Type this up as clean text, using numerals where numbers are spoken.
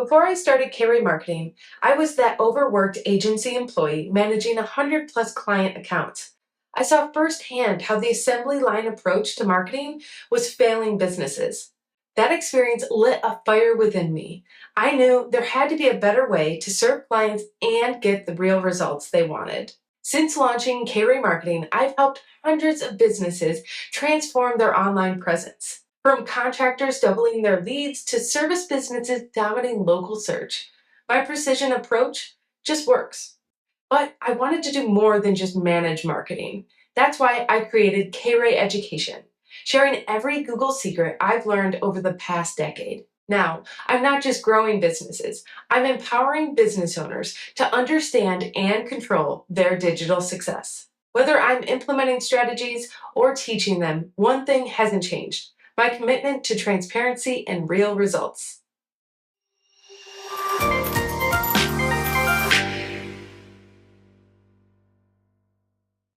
Before I started Carey Marketing, I was that overworked agency employee managing 100 plus client accounts. I saw firsthand how the assembly line approach to marketing was failing businesses. That experience lit a fire within me. I knew there had to be a better way to serve clients and get the real results they wanted. Since launching Carey Marketing, I've helped hundreds of businesses transform their online presence. From contractors doubling their leads to service businesses dominating local search, my precision approach just works. But I wanted to do more than just manage marketing. That's why I created K-Ray Education, sharing every Google secret I've learned over the past decade. Now, I'm not just growing businesses, I'm empowering business owners to understand and control their digital success. Whether I'm implementing strategies or teaching them, one thing hasn't changed: my commitment to transparency and real results.